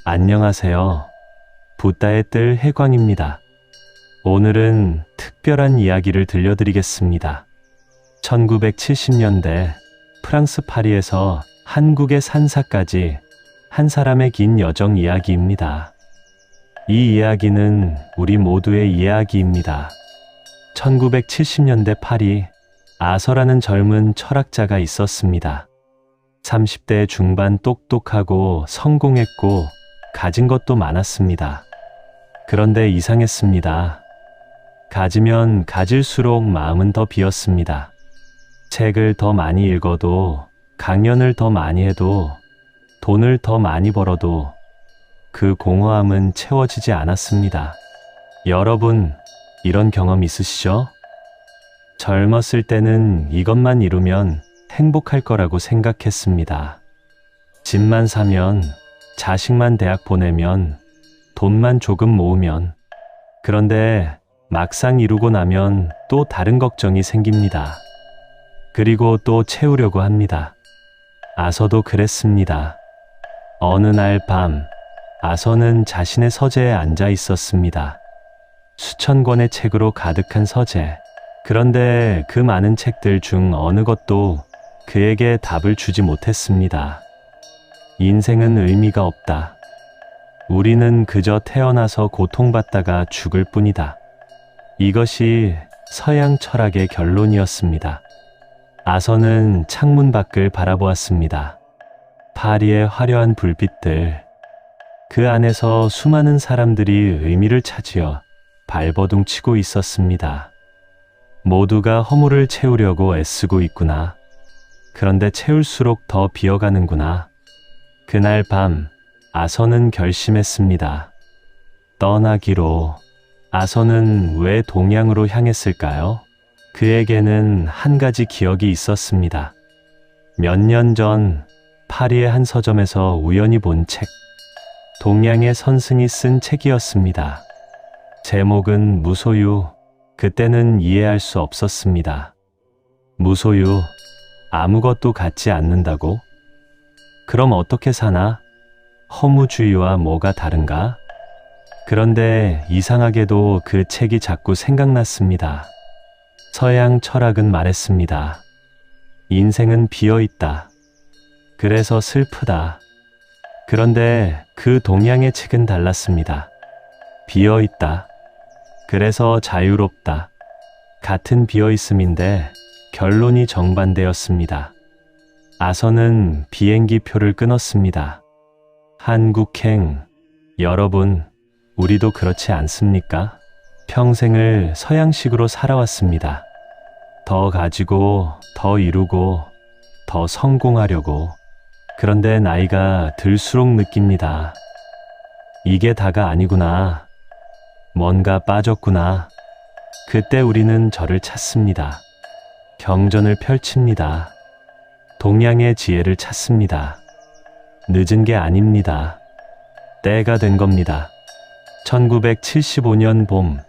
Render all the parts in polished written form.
안녕하세요. 붓다의 뜰 해광입니다. 오늘은 특별한 이야기를 들려드리겠습니다. 1970년대 프랑스 파리에서 한국의 산사까지 한 사람의 긴 여정 이야기입니다. 이 이야기는 우리 모두의 이야기입니다. 1970년대 파리, 아서라는 젊은 철학자가 있었습니다. 30대 중반 똑똑하고 성공했고 가진 것도 많았습니다. 그런데 이상했습니다. 가지면 가질수록 마음은 더 비었습니다. 책을 더 많이 읽어도, 강연을 더 많이 해도, 돈을 더 많이 벌어도 그 공허함은 채워지지 않았습니다. 여러분, 이런 경험 있으시죠? 젊었을 때는 이것만 이루면 행복할 거라고 생각했습니다. 집만 사면, 자식만 대학 보내면, 돈만 조금 모으면. 그런데 막상 이루고 나면 또 다른 걱정이 생깁니다. 그리고 또 채우려고 합니다. 아서도 그랬습니다. 어느 날 밤, 아서는 자신의 서재에 앉아 있었습니다. 수천 권의 책으로 가득한 서재. 그런데 그 많은 책들 중 어느 것도 그에게 답을 주지 못했습니다. 인생은 의미가 없다. 우리는 그저 태어나서 고통받다가 죽을 뿐이다. 이것이 서양 철학의 결론이었습니다. 아서는 창문 밖을 바라보았습니다. 파리의 화려한 불빛들, 그 안에서 수많은 사람들이 의미를 찾으려 발버둥 치고 있었습니다. 모두가 허물을 채우려고 애쓰고 있구나. 그런데 채울수록 더 비어가는구나. 그날 밤, 아서는 결심했습니다. 떠나기로. 아서는 왜 동양으로 향했을까요? 그에게는 한 가지 기억이 있었습니다. 몇 년 전 파리의 한 서점에서 우연히 본 책. 동양의 선승이 쓴 책이었습니다. 제목은 무소유. 그때는 이해할 수 없었습니다. 무소유, 아무것도 갖지 않는다고? 그럼 어떻게 사나? 허무주의와 뭐가 다른가? 그런데 이상하게도 그 책이 자꾸 생각났습니다. 서양 철학은 말했습니다. 인생은 비어있다. 그래서 슬프다. 그런데 그 동양의 책은 달랐습니다. 비어있다. 그래서 자유롭다. 같은 비어있음인데 결론이 정반대였습니다. 아서는 비행기 표를 끊었습니다. 한국행. 여러분, 우리도 그렇지 않습니까? 평생을 서양식으로 살아왔습니다. 더 가지고, 더 이루고, 더 성공하려고. 그런데 나이가 들수록 느낍니다. 이게 다가 아니구나. 뭔가 빠졌구나. 그때 우리는 저를 찾습니다. 경전을 펼칩니다. 동양의 지혜를 찾습니다. 늦은 게 아닙니다. 때가 된 겁니다. 1975년 봄,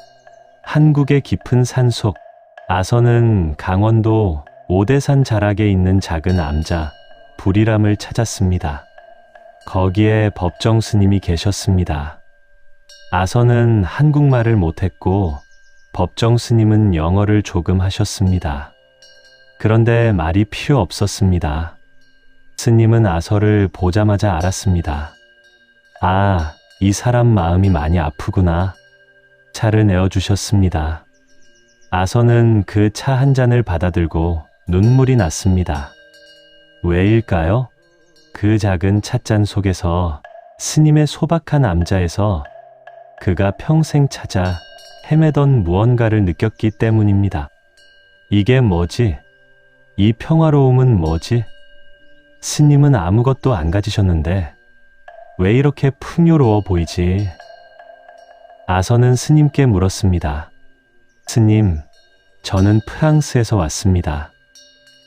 한국의 깊은 산속, 아서는 강원도 오대산 자락에 있는 작은 암자, 불이람을 찾았습니다. 거기에 법정 스님이 계셨습니다. 아서는 한국말을 못했고 법정 스님은 영어를 조금 하셨습니다. 그런데 말이 필요 없었습니다. 스님은 아서를 보자마자 알았습니다. 아, 이 사람 마음이 많이 아프구나. 차를 내어주셨습니다. 아서는 그 차 한 잔을 받아들고 눈물이 났습니다. 왜일까요? 그 작은 찻잔 속에서 스님의 소박한 암자에서 그가 평생 찾아 헤매던 무언가를 느꼈기 때문입니다. 이게 뭐지? 이 평화로움은 뭐지? 스님은 아무것도 안 가지셨는데 왜 이렇게 풍요로워 보이지? 아서는 스님께 물었습니다. 스님, 저는 프랑스에서 왔습니다.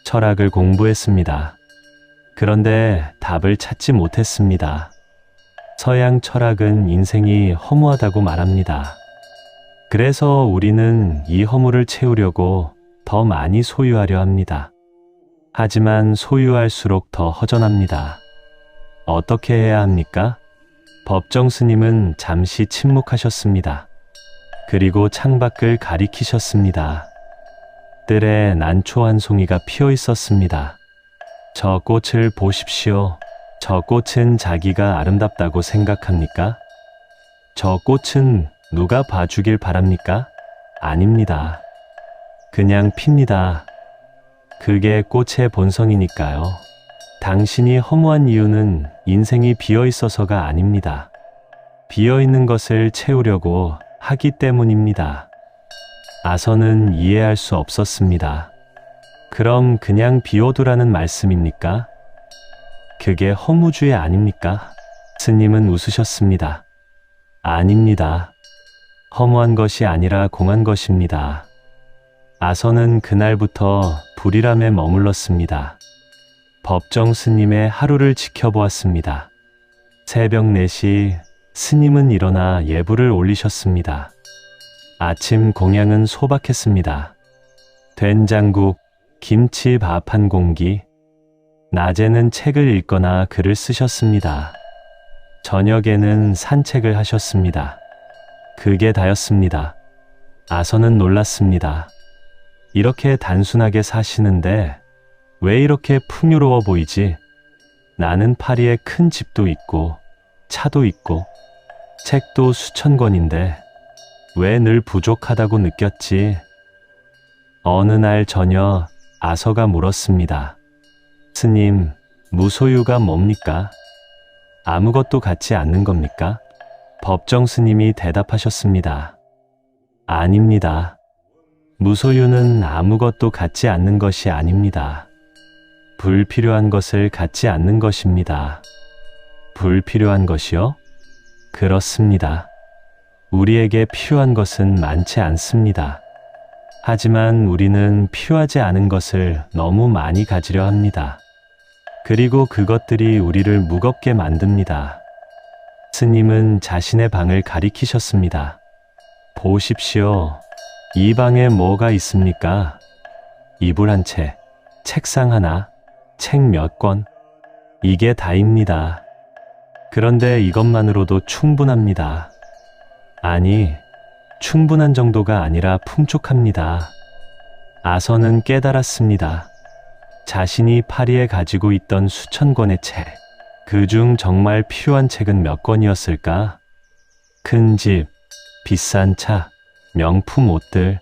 철학을 공부했습니다. 그런데 답을 찾지 못했습니다. 서양 철학은 인생이 허무하다고 말합니다. 그래서 우리는 이 허물을 채우려고 더 많이 소유하려 합니다. 하지만 소유할수록 더 허전합니다. 어떻게 해야 합니까? 법정 스님은 잠시 침묵하셨습니다. 그리고 창밖을 가리키셨습니다. 뜰에 난초 한 송이가 피어 있었습니다. 저 꽃을 보십시오. 저 꽃은 자기가 아름답다고 생각합니까? 저 꽃은 누가 봐주길 바랍니까? 아닙니다. 그냥 핍니다. 그게 꽃의 본성이니까요. 당신이 허무한 이유는 인생이 비어 있어서가 아닙니다. 비어 있는 것을 채우려고 하기 때문입니다. 아선은 이해할 수 없었습니다. 그럼 그냥 비워두라는 말씀입니까? 그게 허무주의 아닙니까? 스님은 웃으셨습니다. 아닙니다. 허무한 것이 아니라 공한 것입니다. 아선은 그날부터 불이람에 머물렀습니다. 법정 스님의 하루를 지켜보았습니다. 새벽 4시 스님은 일어나 예불을 올리셨습니다. 아침 공양은 소박했습니다. 된장국, 김치 밥 한 공기. 낮에는 책을 읽거나 글을 쓰셨습니다. 저녁에는 산책을 하셨습니다. 그게 다였습니다. 아선은 놀랐습니다. 이렇게 단순하게 사시는데 왜 이렇게 풍요로워 보이지? 나는 파리에 큰 집도 있고 차도 있고 책도 수천 권인데 왜 늘 부족하다고 느꼈지? 어느 날 저녁 아서가 물었습니다. 스님, 무소유가 뭡니까? 아무것도 갖지 않는 겁니까? 법정 스님이 대답하셨습니다. 아닙니다. 무소유는 아무것도 갖지 않는 것이 아닙니다. 불필요한 것을 갖지 않는 것입니다. 불필요한 것이요? 그렇습니다. 우리에게 필요한 것은 많지 않습니다. 하지만 우리는 필요하지 않은 것을 너무 많이 가지려 합니다. 그리고 그것들이 우리를 무겁게 만듭니다. 스님은 자신의 방을 가리키셨습니다. 보십시오. 이 방에 뭐가 있습니까? 이불 한 채, 책상 하나, 책 몇 권. 이게 다입니다. 그런데 이것만으로도 충분합니다. 아니, 충분한 정도가 아니라 풍족합니다. 아선은 깨달았습니다. 자신이 파리에 가지고 있던 수천 권의 책, 그중 정말 필요한 책은 몇 권이었을까? 큰 집, 비싼 차, 명품 옷들,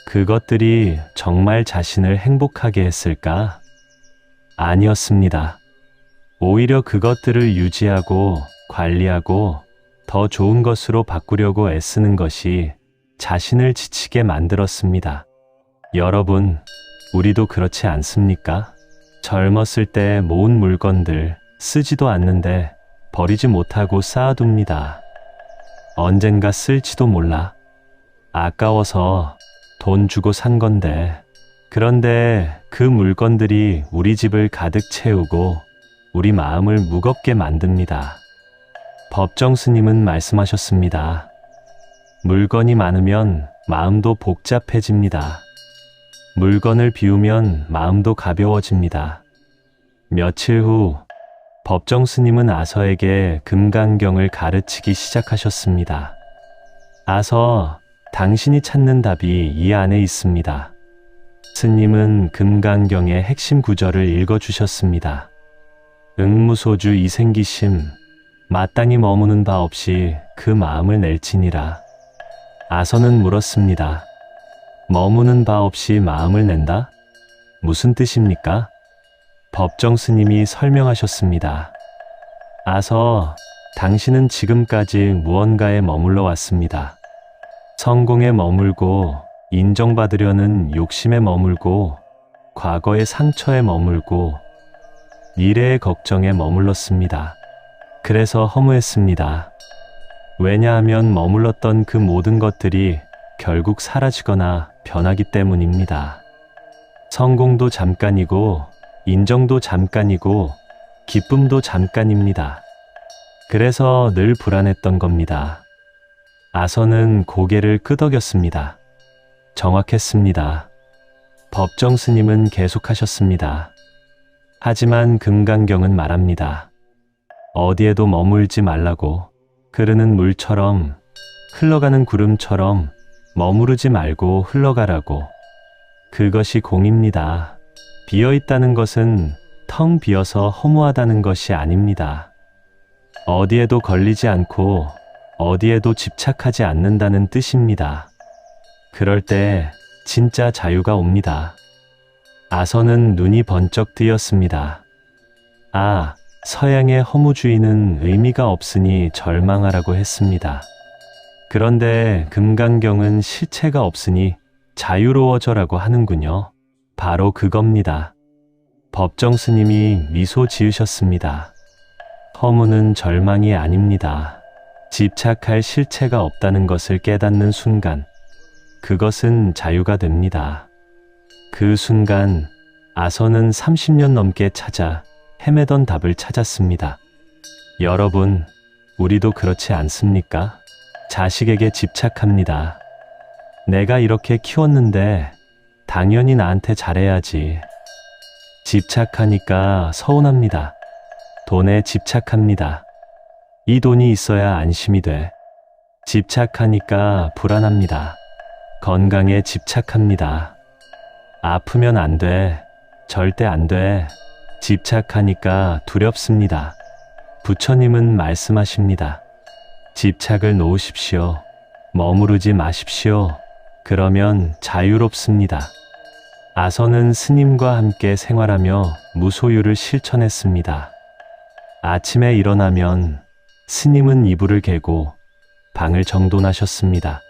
그것들이 정말 자신을 행복하게 했을까? 아니었습니다. 오히려 그것들을 유지하고 관리하고 더 좋은 것으로 바꾸려고 애쓰는 것이 자신을 지치게 만들었습니다. 여러분, 우리도 그렇지 않습니까? 젊었을 때 모은 물건들 쓰지도 않는데 버리지 못하고 쌓아둡니다. 언젠가 쓸지도 몰라. 아까워서 돈 주고 산 건데. 그런데 그 물건들이 우리 집을 가득 채우고 우리 마음을 무겁게 만듭니다. 법정 스님은 말씀하셨습니다. 물건이 많으면 마음도 복잡해집니다. 물건을 비우면 마음도 가벼워집니다. 며칠 후 법정 스님은 아서에게 금강경을 가르치기 시작하셨습니다. 아서, 당신이 찾는 답이 이 안에 있습니다. 스님은 금강경의 핵심 구절을 읽어주셨습니다. 응무소주 이생기심, 마땅히 머무는 바 없이 그 마음을 낼지니라. 아서는 물었습니다. 머무는 바 없이 마음을 낸다? 무슨 뜻입니까? 법정 스님이 설명하셨습니다. 아서, 당신은 지금까지 무언가에 머물러 왔습니다. 성공에 머물고, 인정받으려는 욕심에 머물고, 과거의 상처에 머물고, 미래의 걱정에 머물렀습니다. 그래서 허무했습니다. 왜냐하면 머물렀던 그 모든 것들이 결국 사라지거나 변하기 때문입니다. 성공도 잠깐이고, 인정도 잠깐이고, 기쁨도 잠깐입니다. 그래서 늘 불안했던 겁니다. 아서는 고개를 끄덕였습니다. 정확했습니다. 법정 스님은 계속하셨습니다. 하지만 금강경은 말합니다. 어디에도 머물지 말라고. 흐르는 물처럼, 흘러가는 구름처럼 머무르지 말고 흘러가라고. 그것이 공입니다. 비어있다는 것은 텅 비어서 허무하다는 것이 아닙니다. 어디에도 걸리지 않고 어디에도 집착하지 않는다는 뜻입니다. 그럴 때 진짜 자유가 옵니다. 아서는 눈이 번쩍 뜨였습니다. 아, 서양의 허무주의는 의미가 없으니 절망하라고 했습니다. 그런데 금강경은 실체가 없으니 자유로워져라고 하는군요. 바로 그겁니다. 법정 스님이 미소 지으셨습니다. 허무는 절망이 아닙니다. 집착할 실체가 없다는 것을 깨닫는 순간, 그것은 자유가 됩니다. 그 순간 아서는 30년 넘게 찾아 헤매던 답을 찾았습니다. 여러분, 우리도 그렇지 않습니까? 자식에게 집착합니다. 내가 이렇게 키웠는데 당연히 나한테 잘해야지. 집착하니까 서운합니다. 돈에 집착합니다. 이 돈이 있어야 안심이 돼. 집착하니까 불안합니다. 건강에 집착합니다. 아프면 안 돼. 절대 안 돼. 집착하니까 두렵습니다. 부처님은 말씀하십니다. 집착을 놓으십시오. 머무르지 마십시오. 그러면 자유롭습니다. 아서는 스님과 함께 생활하며 무소유를 실천했습니다. 아침에 일어나면 스님은 이불을 개고 방을 정돈하셨습니다.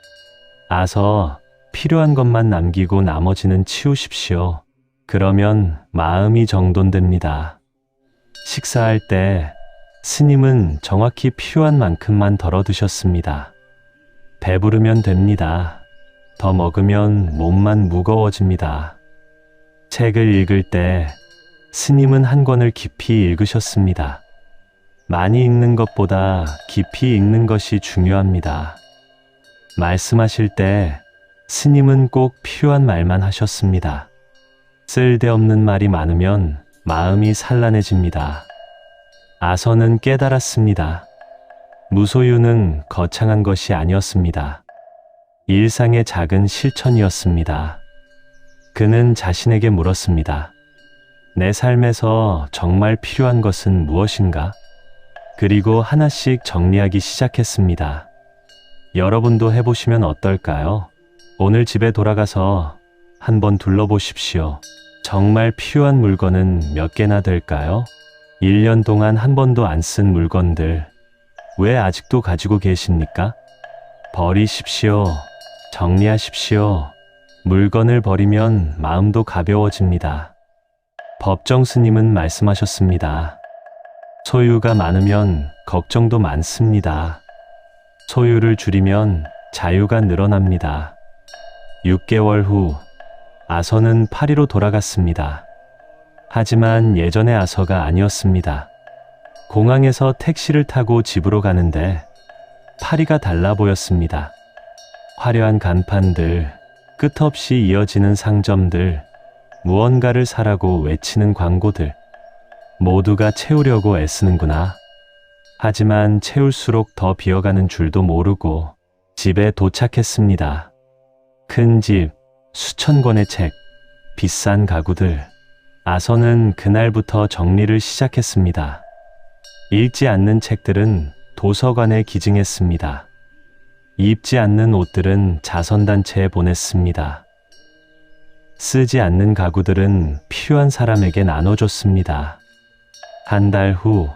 아서, 필요한 것만 남기고 나머지는 치우십시오. 그러면 마음이 정돈됩니다. 식사할 때 스님은 정확히 필요한 만큼만 덜어 드셨습니다. 배부르면 됩니다. 더 먹으면 몸만 무거워집니다. 책을 읽을 때 스님은 한 권을 깊이 읽으셨습니다. 많이 읽는 것보다 깊이 읽는 것이 중요합니다. 말씀하실 때 스님은 꼭 필요한 말만 하셨습니다. 쓸데없는 말이 많으면 마음이 산란해집니다. 아서는 깨달았습니다. 무소유는 거창한 것이 아니었습니다. 일상의 작은 실천이었습니다. 그는 자신에게 물었습니다. 내 삶에서 정말 필요한 것은 무엇인가? 그리고 하나씩 정리하기 시작했습니다. 여러분도 해보시면 어떨까요? 오늘 집에 돌아가서 한번 둘러보십시오. 정말 필요한 물건은 몇 개나 될까요? 1년 동안 한 번도 안 쓴 물건들, 왜 아직도 가지고 계십니까? 버리십시오. 정리하십시오. 물건을 버리면 마음도 가벼워집니다. 법정 스님은 말씀하셨습니다. 소유가 많으면 걱정도 많습니다. 소유를 줄이면 자유가 늘어납니다. 6개월 후 아서는 파리로 돌아갔습니다. 하지만 예전의 아서가 아니었습니다. 공항에서 택시를 타고 집으로 가는데 파리가 달라 보였습니다. 화려한 간판들, 끝없이 이어지는 상점들, 무언가를 사라고 외치는 광고들, 모두가 채우려고 애쓰는구나. 하지만 채울수록 더 비어가는 줄도 모르고 집에 도착했습니다. 큰 집, 수천 권의 책, 비싼 가구들. 아서는 그날부터 정리를 시작했습니다. 읽지 않는 책들은 도서관에 기증했습니다. 입지 않는 옷들은 자선단체에 보냈습니다. 쓰지 않는 가구들은 필요한 사람에게 나눠줬습니다. 한 달 후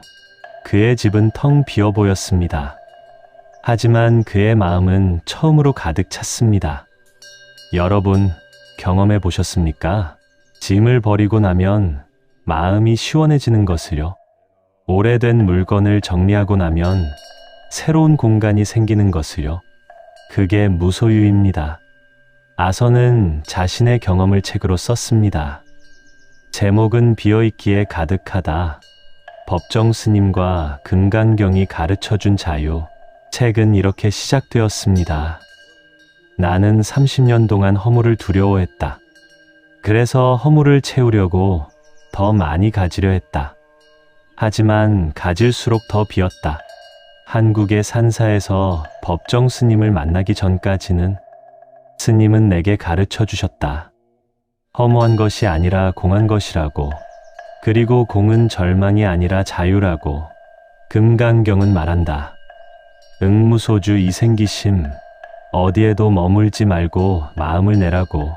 그의 집은 텅 비어 보였습니다. 하지만 그의 마음은 처음으로 가득 찼습니다. 여러분, 경험해 보셨습니까? 짐을 버리고 나면 마음이 시원해지는 것을요. 오래된 물건을 정리하고 나면 새로운 공간이 생기는 것을요. 그게 무소유입니다. 아서는 자신의 경험을 책으로 썼습니다. 제목은 비어있기에 가득하다. 법정 스님과 금강경이 가르쳐준 자유. 책은 이렇게 시작되었습니다. 나는 30년 동안 허물을 두려워했다. 그래서 허물을 채우려고 더 많이 가지려 했다. 하지만 가질수록 더 비었다. 한국의 산사에서 법정 스님을 만나기 전까지는 스님은 내게 가르쳐 주셨다. 허무한 것이 아니라 공한 것이라고. 그리고 공은 절망이 아니라 자유라고. 금강경은 말한다. 응무소주 이생기심. 어디에도 머물지 말고 마음을 내라고.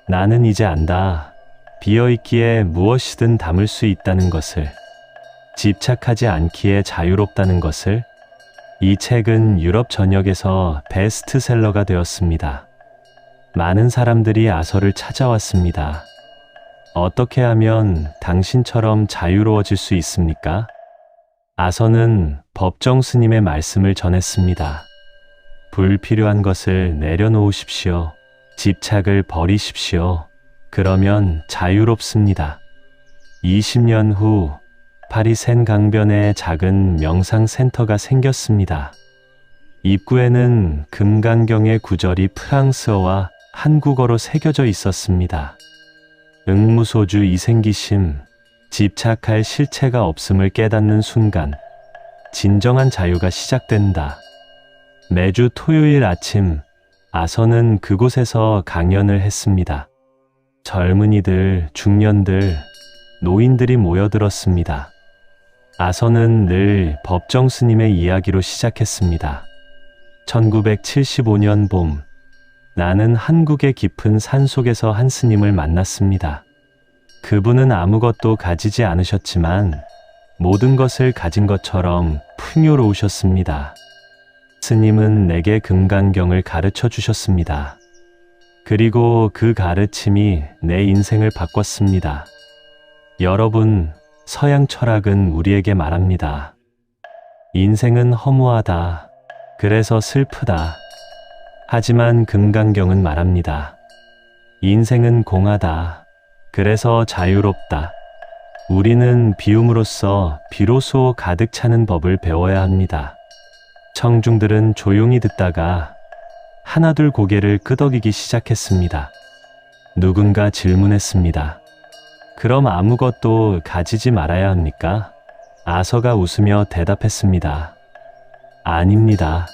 나는 이제 안다. 비어있기에 무엇이든 담을 수 있다는 것을. 집착하지 않기에 자유롭다는 것을. 이 책은 유럽 전역에서 베스트셀러가 되었습니다. 많은 사람들이 아서를 찾아왔습니다. 어떻게 하면 당신처럼 자유로워질 수 있습니까? 아서는 법정 스님의 말씀을 전했습니다. 불필요한 것을 내려놓으십시오. 집착을 버리십시오. 그러면 자유롭습니다. 20년 후 파리 센 강변에 작은 명상센터가 생겼습니다. 입구에는 금강경의 구절이 프랑스어와 한국어로 새겨져 있었습니다. 응무소주 이생기심. 집착할 실체가 없음을 깨닫는 순간 진정한 자유가 시작된다. 매주 토요일 아침 아서는 그곳에서 강연을 했습니다. 젊은이들, 중년들, 노인들이 모여들었습니다. 아서는 늘 법정 스님의 이야기로 시작했습니다. 1975년 봄, 나는 한국의 깊은 산속에서 한 스님을 만났습니다. 그분은 아무것도 가지지 않으셨지만 모든 것을 가진 것처럼 풍요로우셨습니다. 스님은 내게 금강경을 가르쳐 주셨습니다. 그리고 그 가르침이 내 인생을 바꿨습니다. 여러분, 서양 철학은 우리에게 말합니다. 인생은 허무하다. 그래서 슬프다. 하지만 금강경은 말합니다. 인생은 공하다. 그래서 자유롭다. 우리는 비움으로써 비로소 가득 차는 법을 배워야 합니다. 청중들은 조용히 듣다가 하나둘 고개를 끄덕이기 시작했습니다. 누군가 질문했습니다. 그럼 아무것도 가지지 말아야 합니까? 아서가 웃으며 대답했습니다. 아닙니다.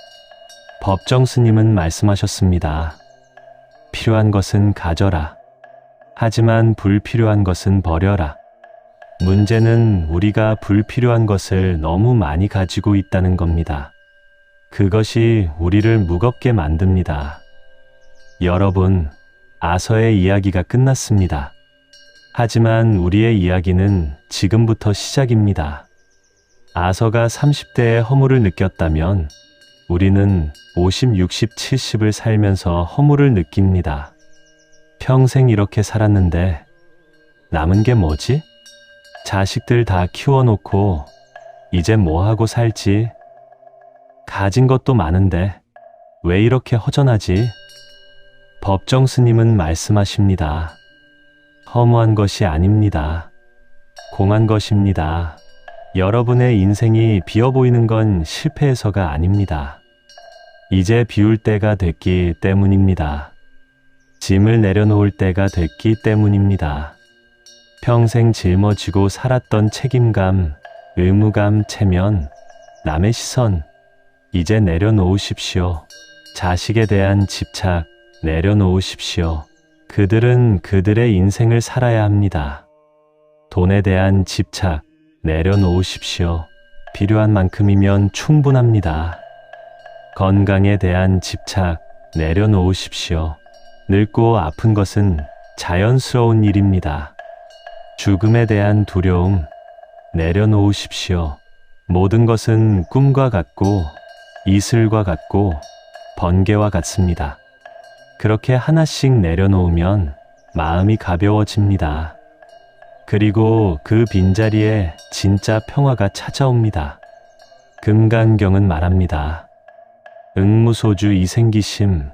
법정 스님은 말씀하셨습니다. 필요한 것은 가져라. 하지만 불필요한 것은 버려라. 문제는 우리가 불필요한 것을 너무 많이 가지고 있다는 겁니다. 그것이 우리를 무겁게 만듭니다. 여러분, 아서의 이야기가 끝났습니다. 하지만 우리의 이야기는 지금부터 시작입니다. 아서가 30대의 허물을 느꼈다면 우리는 50, 60, 70을 살면서 허물을 느낍니다. 평생 이렇게 살았는데 남은 게 뭐지? 자식들 다 키워놓고 이제 뭐하고 살지? 가진 것도 많은데 왜 이렇게 허전하지? 법정 스님은 말씀하십니다. 허무한 것이 아닙니다. 공한 것입니다. 여러분의 인생이 비어 보이는 건 실패해서가 아닙니다. 이제 비울 때가 됐기 때문입니다. 짐을 내려놓을 때가 됐기 때문입니다. 평생 짊어지고 살았던 책임감, 의무감, 체면, 남의 시선, 이제 내려놓으십시오. 자식에 대한 집착, 내려놓으십시오. 그들은 그들의 인생을 살아야 합니다. 돈에 대한 집착, 내려놓으십시오. 필요한 만큼이면 충분합니다. 건강에 대한 집착, 내려놓으십시오. 늙고 아픈 것은 자연스러운 일입니다. 죽음에 대한 두려움, 내려놓으십시오. 모든 것은 꿈과 같고 이슬과 같고 번개와 같습니다. 그렇게 하나씩 내려놓으면 마음이 가벼워집니다. 그리고 그 빈자리에 진짜 평화가 찾아옵니다. 금강경은 말합니다. 응무소주 이생기심.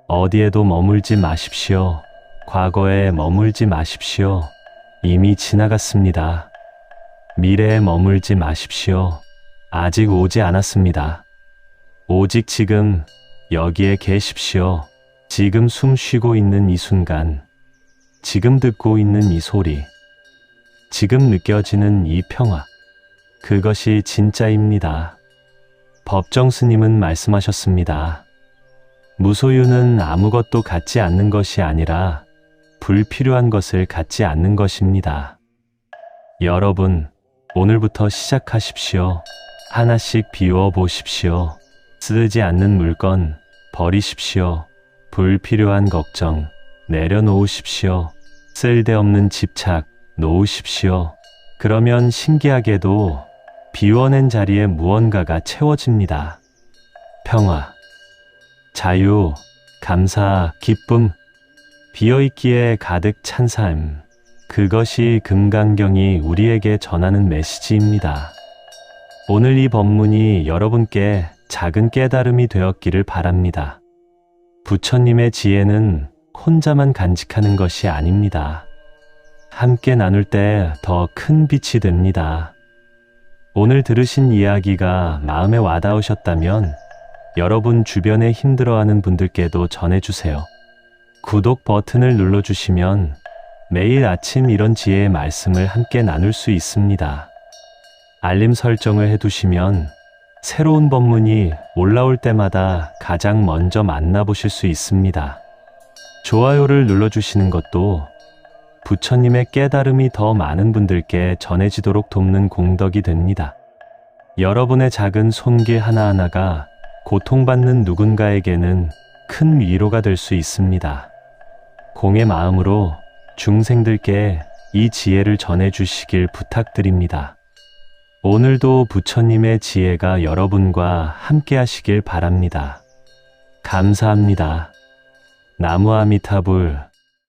어디에도 머물지 마십시오. 과거에 머물지 마십시오. 이미 지나갔습니다. 미래에 머물지 마십시오. 아직 오지 않았습니다. 오직 지금 여기에 계십시오. 지금 숨 쉬고 있는 이 순간, 지금 듣고 있는 이 소리, 지금 느껴지는 이 평화, 그것이 진짜입니다. 법정 스님은 말씀하셨습니다. 무소유는 아무것도 갖지 않는 것이 아니라 불필요한 것을 갖지 않는 것입니다. 여러분, 오늘부터 시작하십시오. 하나씩 비워 보십시오. 쓰지 않는 물건 버리십시오. 불필요한 걱정 내려놓으십시오. 쓸데없는 집착 놓으십시오. 그러면 신기하게도 비워낸 자리에 무언가가 채워집니다. 평화, 자유, 감사, 기쁨, 비어있기에 가득 찬 삶. 그것이 금강경이 우리에게 전하는 메시지입니다. 오늘 이 법문이 여러분께 작은 깨달음이 되었기를 바랍니다. 부처님의 지혜는 혼자만 간직하는 것이 아닙니다. 함께 나눌 때 더 큰 빛이 됩니다. 오늘 들으신 이야기가 마음에 와닿으셨다면 여러분 주변에 힘들어하는 분들께도 전해주세요. 구독 버튼을 눌러주시면 매일 아침 이런 지혜의 말씀을 함께 나눌 수 있습니다. 알림 설정을 해두시면 새로운 법문이 올라올 때마다 가장 먼저 만나보실 수 있습니다. 좋아요를 눌러주시는 것도 부처님의 깨달음이 더 많은 분들께 전해지도록 돕는 공덕이 됩니다. 여러분의 작은 손길 하나하나가 고통받는 누군가에게는 큰 위로가 될 수 있습니다. 공의 마음으로 중생들께 이 지혜를 전해주시길 부탁드립니다. 오늘도 부처님의 지혜가 여러분과 함께 하시길 바랍니다. 감사합니다. 나무 아미타불.